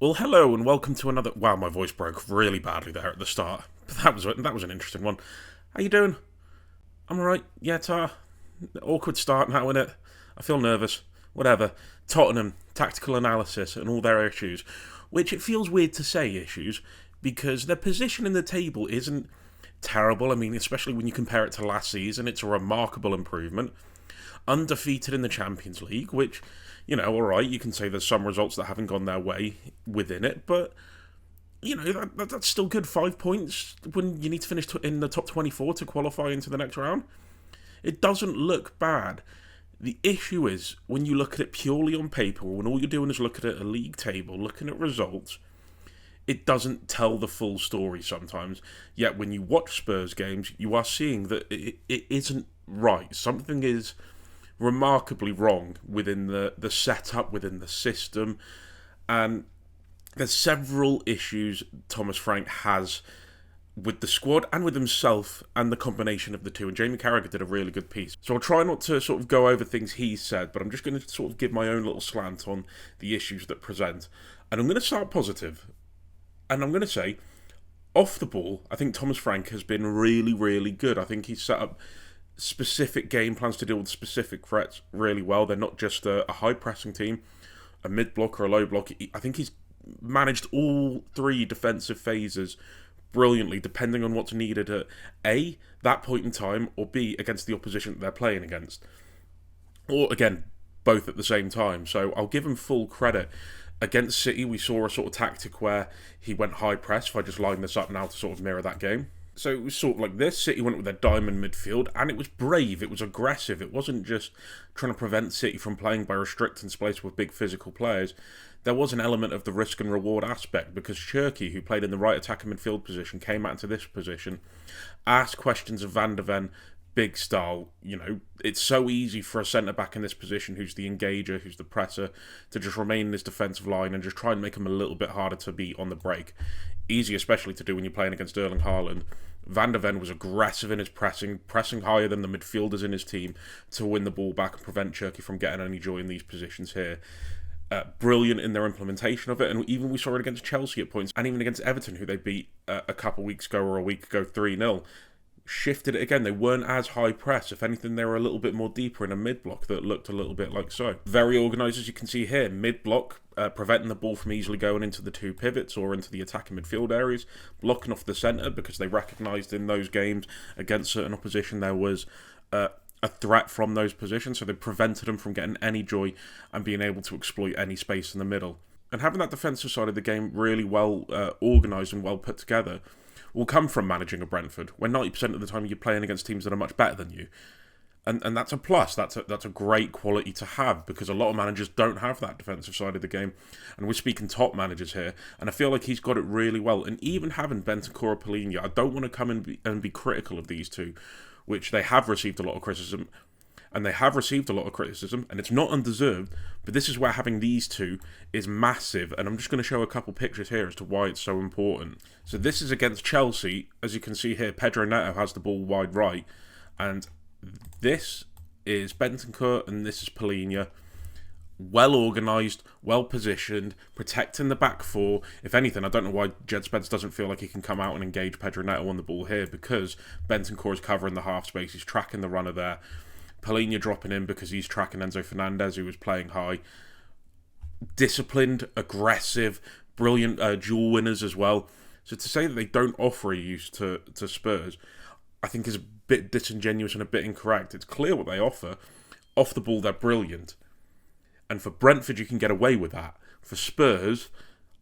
Well, hello and welcome to another. Wow, my voice broke really badly there at the start. But that was an interesting one. How you doing? I'm alright. Yeah, Tar. Awkward start now, innit? I feel nervous. Whatever. Tottenham, tactical analysis, and all their issues. Which it feels weird to say issues because their position in the table isn't terrible. I mean, especially when you compare it to last season, it's a remarkable improvement. Undefeated in the Champions League, which, alright, you can say there's some results that haven't gone their way within it, but, that's still good. 5 points when you need to finish in the top 24 to qualify into the next round. It doesn't look bad. The issue is, when you look at it purely on paper, when all you're doing is looking at a league table, looking at results, it doesn't tell the full story sometimes. Yet when you watch Spurs games, you are seeing that it isn't right. Something is remarkably wrong within the setup, within the system, and there's several issues Thomas Frank has with the squad and with himself and the combination of the two, and Jamie Carragher did a really good piece. So I'll try not to sort of go over things he said, but I'm just going to sort of give my own little slant on the issues that present. And I'm going to start positive, and I'm going to say, off the ball, I think Thomas Frank has been really, really good. I think he's set up specific game plans to deal with specific threats really well. They're not just a high-pressing team, a mid-block or a low-block. I think he's managed all three defensive phases brilliantly, depending on what's needed at A, that point in time, or B, against the opposition that they're playing against. Or, again, both at the same time. So I'll give him full credit. Against City, we saw a sort of tactic where he went high-press, if I just line this up now to sort of mirror that game. So it was sort of like this. City went with their diamond midfield, and it was brave, it was aggressive. It wasn't just trying to prevent City from playing by restricting space with big physical players. There was an element of the risk and reward aspect, because Cherki, who played in the right attacking midfield position, came out into this position, asked questions of Van der Ven, big style. It's so easy for a centre-back in this position, who's the engager, who's the presser, to just remain in his defensive line and just try and make him a little bit harder to beat on the break. Easy especially to do when you're playing against Erling Haaland. Van der Ven was aggressive in his pressing higher than the midfielders in his team to win the ball back and prevent Cherki from getting any joy in these positions here. Brilliant in their implementation of it, and even we saw it against Chelsea at points, and even against Everton, who they beat a couple weeks ago or a week ago 3-0. Shifted it again. They weren't as high press. If anything, they were a little bit more deeper in a mid-block that looked a little bit like so. Very organised, as you can see here. Mid-block, preventing the ball from easily going into the two pivots or into the attacking midfield areas. Blocking off the centre, because they recognised in those games against certain opposition there was a threat from those positions. So they prevented them from getting any joy and being able to exploit any space in the middle. And having that defensive side of the game really well organised and well put together will come from managing a Brentford, when 90% of the time you're playing against teams that are much better than you. And that's a plus. That's a great quality to have, because a lot of managers don't have that defensive side of the game. And we're speaking top managers here, and I feel like he's got it really well. And even having Bentancur or Polina, I don't want to come and be critical of these two, which they have received a lot of criticism. And it's not undeserved, but this is where having these two is massive, and I'm just going to show a couple pictures here as to why it's so important. So this is against Chelsea. As you can see here, Pedro Neto has the ball wide right, and this is Bentancur and this is Polina. Well organised, well positioned, protecting the back four. If anything, I don't know why Jed Spence doesn't feel like he can come out and engage Pedro Neto on the ball here, because Bentancur is covering the half space, he's tracking the runner there. Polina dropping in because he's tracking Enzo Fernandez, who was playing high. Disciplined, aggressive, brilliant duel winners as well. So to say that they don't offer a use to Spurs, I think is a bit disingenuous and a bit incorrect. It's clear what they offer. Off the ball, they're brilliant. And for Brentford, you can get away with that. For Spurs,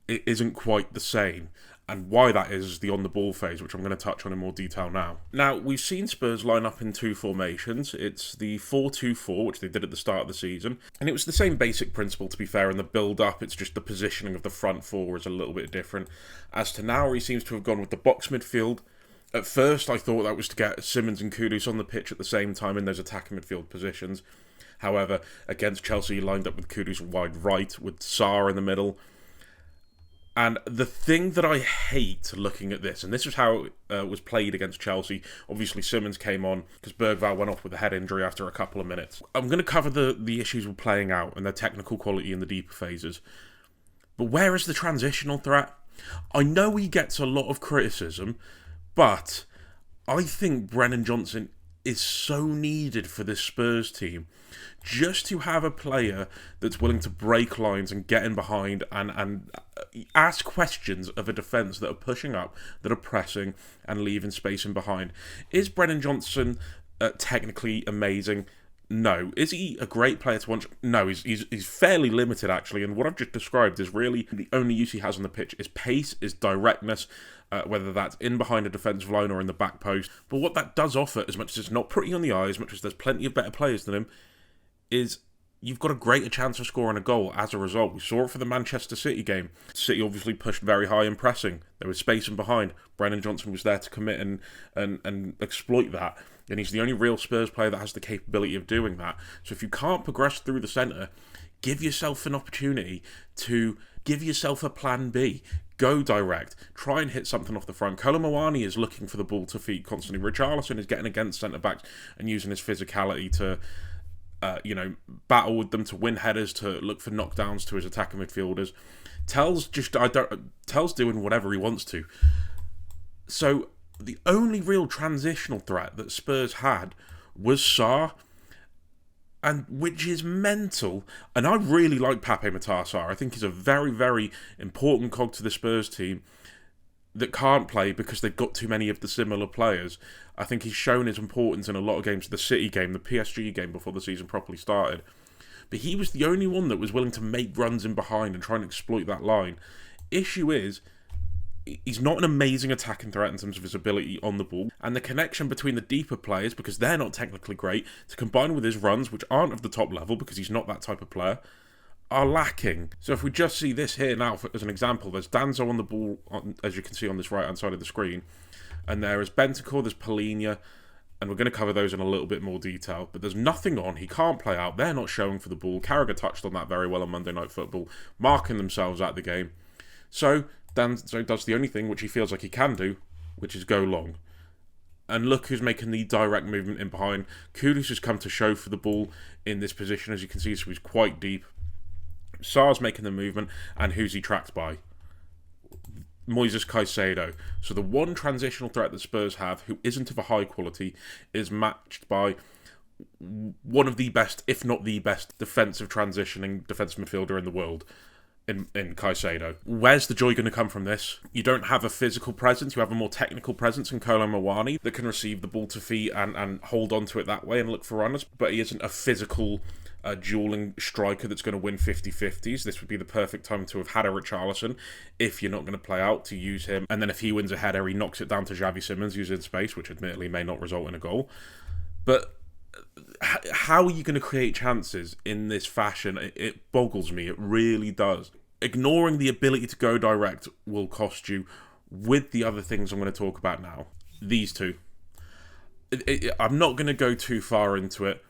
it isn't quite the same. And why that is the on-the-ball phase, which I'm going to touch on in more detail now. Now, we've seen Spurs line up in two formations. It's the 4-2-4, which they did at the start of the season. And it was the same basic principle, to be fair, in the build-up. It's just the positioning of the front four is a little bit different. As to now, he seems to have gone with the box midfield. At first, I thought that was to get Simmons and Kudus on the pitch at the same time in those attacking midfield positions. However, against Chelsea, he lined up with Kudus wide right, with Sarr in the middle. And the thing that I hate looking at this, and this is how it was played against Chelsea. Obviously, Simmons came on because Bergvall went off with a head injury after a couple of minutes. I'm going to cover the issues with playing out and their technical quality in the deeper phases. But where is the transitional threat? I know he gets a lot of criticism, but I think Brennan Johnson is so needed for this Spurs team. Just to have a player that's willing to break lines and get in behind and ask questions of a defence that are pushing up, that are pressing and leaving space in behind. Is Brennan Johnson technically amazing? No. Is he a great player to watch? No, he's fairly limited actually, and what I've just described is really the only use he has on the pitch is pace, is directness, whether that's in behind a defensive line or in the back post. But what that does offer, as much as it's not pretty on the eye, as much as there's plenty of better players than him, is you've got a greater chance of scoring a goal as a result. We saw it for the Manchester City game. City obviously pushed very high in pressing. There was space in behind. Brennan Johnson was there to commit and exploit that. And he's the only real Spurs player that has the capability of doing that. So if you can't progress through the centre, give yourself an opportunity to give yourself a plan B. Go direct. Try and hit something off the front. Kolo Muani is looking for the ball to feet constantly. Richarlison is getting against centre-backs and using his physicality to battle with them, to win headers, to look for knockdowns to his attacking midfielders. Tell's doing whatever he wants to. So the only real transitional threat that Spurs had was Sarr, and which is mental. And I really like Pape Matar Sarr. I think he's a very, very important cog to the Spurs team that can't play because they've got too many of the similar players. I think he's shown his importance in a lot of games, the City game, the PSG game before the season properly started. But he was the only one that was willing to make runs in behind and try and exploit that line. Issue is, he's not an amazing attacking threat in terms of his ability on the ball, and the connection between the deeper players, because they're not technically great, to combine with his runs, which aren't of the top level because he's not that type of player, are lacking. So if we just see this here now as an example, there's Danzo on the ball, as you can see on this right hand side of the screen, and there is Bentancur, there's Polina, and we're going to cover those in a little bit more detail, but there's nothing on. He can't play out. They're not showing for the ball. Carragher touched on that very well on Monday Night Football, marking themselves at the game. So Danzo does the only thing which he feels like he can do, which is go long. And look who's making the direct movement in behind. Kudus has come to show for the ball in this position, as you can see, so he's quite deep. Sarr's making the movement, and who's he tracked by? Moises Caicedo. So the one transitional threat that Spurs have, who isn't of a high quality, is matched by one of the best, if not the best, defensive midfielder in the world, in Caicedo. Where's the joy going to come from this? You don't have a physical presence, you have a more technical presence in Kolo Muani that can receive the ball to feet and hold on to it that way and look for runners, but he isn't a physical dueling striker that's going to win 50-50s. This would be the perfect time to have had a Richarlison, if you're not going to play out, to use him. And then if he wins a header, he knocks it down to Xavi Simons, who's in space, which admittedly may not result in a goal. But how are you going to create chances in this fashion? It boggles me. It really does. Ignoring the ability to go direct will cost you with the other things I'm going to talk about now. These two. I'm not going to go too far into it.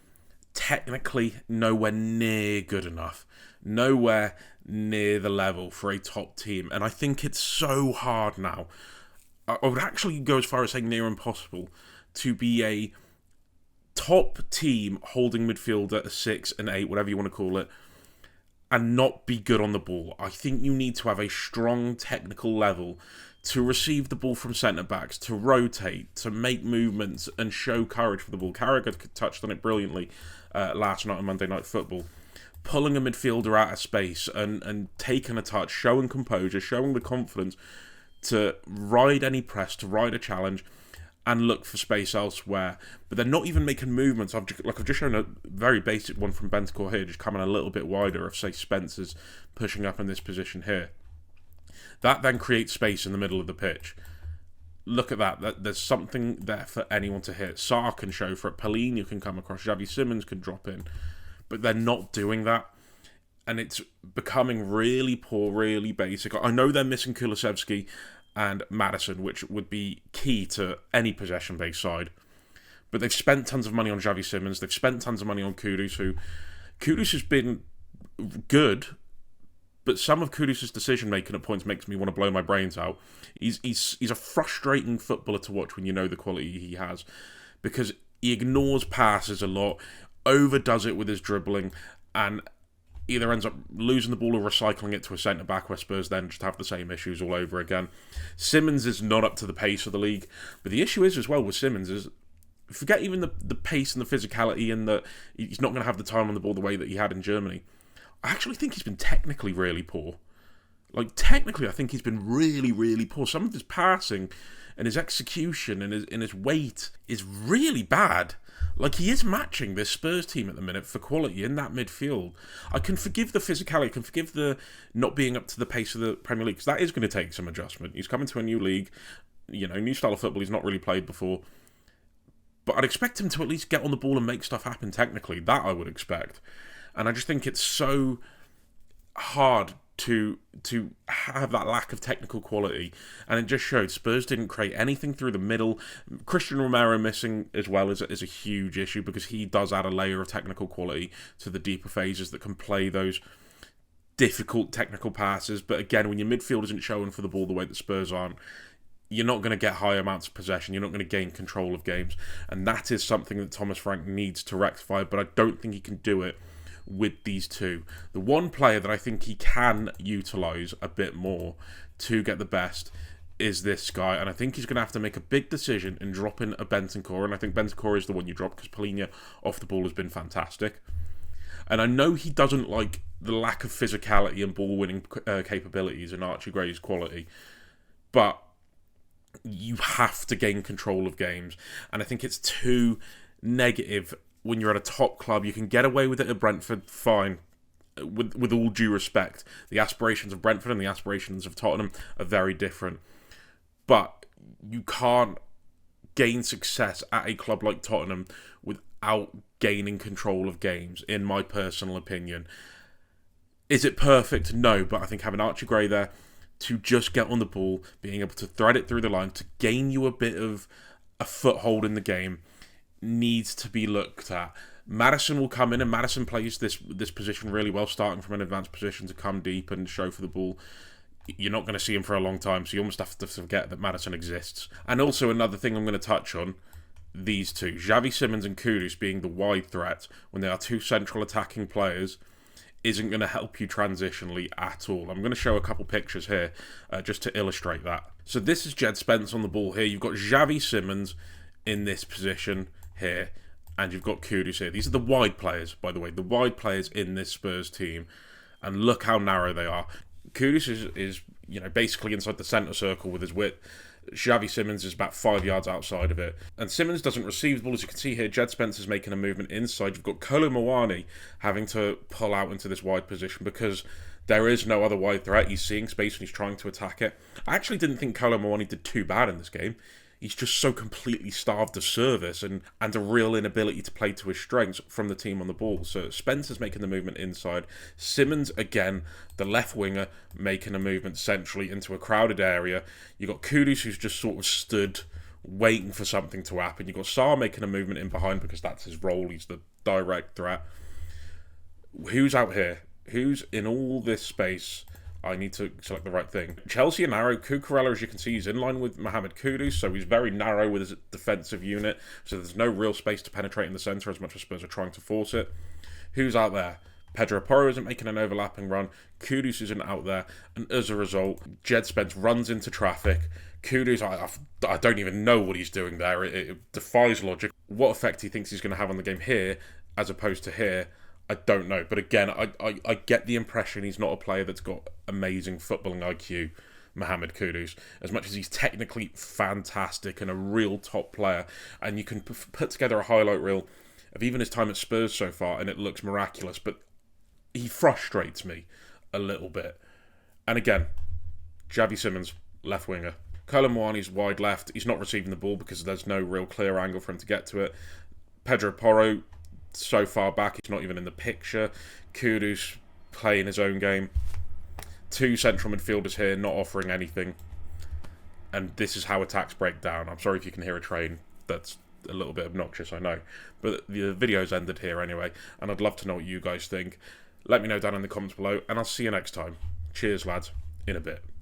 Technically, nowhere near good enough. Nowhere near the level for a top team. And I think it's so hard now. I would actually go as far as saying near impossible to be a top team holding midfield at a 6 and 8, whatever you want to call it, and not be good on the ball. I think you need to have a strong technical level to receive the ball from centre-backs, to rotate, to make movements and show courage for the ball. Carragher touched on it brilliantly last night on Monday Night Football. Pulling a midfielder out of space and taking a touch, showing composure, showing the confidence to ride any press, to ride a challenge, and look for space elsewhere. But they're not even making movements. I've just shown a very basic one from Bentancur here, just coming a little bit wider, if, say, Spencer's pushing up in this position here. That then creates space in the middle of the pitch. Look at that. There's something there for anyone to hit. Sarr can show for it. Polina can come across. Xavi Simons can drop in. But they're not doing that. And it's becoming really poor, really basic. I know they're missing Kulusevski and Maddison, which would be key to any possession-based side. But they've spent tons of money on Xavi Simons. They've spent tons of money on Kudus, Kudus has been good, but some of Kudus' decision-making at points makes me want to blow my brains out. He's a frustrating footballer to watch when you know the quality he has, because he ignores passes a lot, overdoes it with his dribbling, and either ends up losing the ball or recycling it to a centre-back, where Spurs then just have the same issues all over again. Simmons is not up to the pace of the league, but the issue is as well with Simmons is, forget even the pace and the physicality and that he's not going to have the time on the ball the way that he had in Germany. I actually think he's been technically really poor. Like, technically, I think he's been really, really poor. Some of his passing and his execution and his weight is really bad. Like, he is matching this Spurs team at the minute for quality in that midfield. I can forgive the physicality, I can forgive the not being up to the pace of the Premier League, because that is going to take some adjustment. He's coming to a new league, new style of football he's not really played before. But I'd expect him to at least get on the ball and make stuff happen technically. That I would expect. And I just think it's so hard to have that lack of technical quality, and it just showed. Spurs didn't create anything through the middle. Christian Romero missing as well is a huge issue, because he does add a layer of technical quality to the deeper phases that can play those difficult technical passes. But again, when your midfield isn't showing for the ball the way that Spurs aren't, you're not going to get high amounts of possession. You're not going to gain control of games, and that is something that Thomas Frank needs to rectify, but I don't think he can do it with these two. The one player that I think he can utilise a bit more to get the best is this guy, and I think he's going to have to make a big decision in dropping a Bentancur, and I think Bentancur is the one you drop, because Palhinha off the ball has been fantastic. And I know he doesn't like the lack of physicality and ball-winning capabilities in Archie Gray's quality, but you have to gain control of games, and I think it's too negative. When you're at a top club, you can get away with it at Brentford, fine. With all due respect, the aspirations of Brentford and the aspirations of Tottenham are very different. But you can't gain success at a club like Tottenham without gaining control of games, in my personal opinion. Is it perfect? No, but I think having Archie Gray there to just get on the ball, being able to thread it through the line, to gain you a bit of a foothold in the game, needs to be looked at. Maddison will come in, and Maddison plays this position really well, starting from an advanced position to come deep and show for the ball. You're not going to see him for a long time, so you almost have to forget that Maddison exists. And also another thing I'm going to touch on, these two, Xavi Simons and Kudus being the wide threat when they are two central attacking players, isn't going to help you transitionally at all. I'm going to show a couple pictures here just to illustrate that. So this is Jed Spence on the ball here. You've got Xavi Simons in this position here, and you've got Kudus here. These are the wide players, by the way, the wide players in this Spurs team, and look how narrow they are. Kudus is basically inside the centre circle with his width. Xavi Simons is about 5 yards outside of it, and Simons doesn't receive the ball. As you can see here, Jed Spence is making a movement inside. You've got Kolo Muani having to pull out into this wide position because there is no other wide threat. He's seeing space and he's trying to attack it. I actually didn't think Kolo Muani did too bad in this game. He's just so completely starved of service and a real inability to play to his strengths from the team on the ball. So Spencer's making the movement inside. Simons, again, the left winger, making a movement centrally into a crowded area. You've got Kudus, who's just sort of stood waiting for something to happen. You've got Sarr making a movement in behind because that's his role. He's the direct threat. Who's out here? Who's in all this space? I need to select the right thing. Chelsea are narrow. Cucurella, as you can see, is in line with Mohamed Kudus, so he's very narrow with his defensive unit, so there's no real space to penetrate in the centre as much as Spurs are trying to force it. Who's out there? Pedro Porro isn't making an overlapping run. Kudus isn't out there, and as a result, Jed Spence runs into traffic. Kudus, I don't even know what he's doing there. It defies logic. What effect he thinks he's going to have on the game here, as opposed to here, I don't know. But again, I get the impression he's not a player that's got amazing footballing IQ, Mohamed Kudus. As much as he's technically fantastic and a real top player, and you can put together a highlight reel of even his time at Spurs so far, and it looks miraculous, but he frustrates me a little bit. And again, Xavi Simons, left winger. Kolo Muani's wide left. He's not receiving the ball because there's no real clear angle for him to get to it. Pedro Porro, so far back, he's not even in the picture. Kudus playing his own game. Two central midfielders here, not offering anything. And this is how attacks break down. I'm sorry if you can hear a train. That's a little bit obnoxious, I know. But the video's ended here anyway, and I'd love to know what you guys think. Let me know down in the comments below, and I'll see you next time. Cheers, lads. In a bit.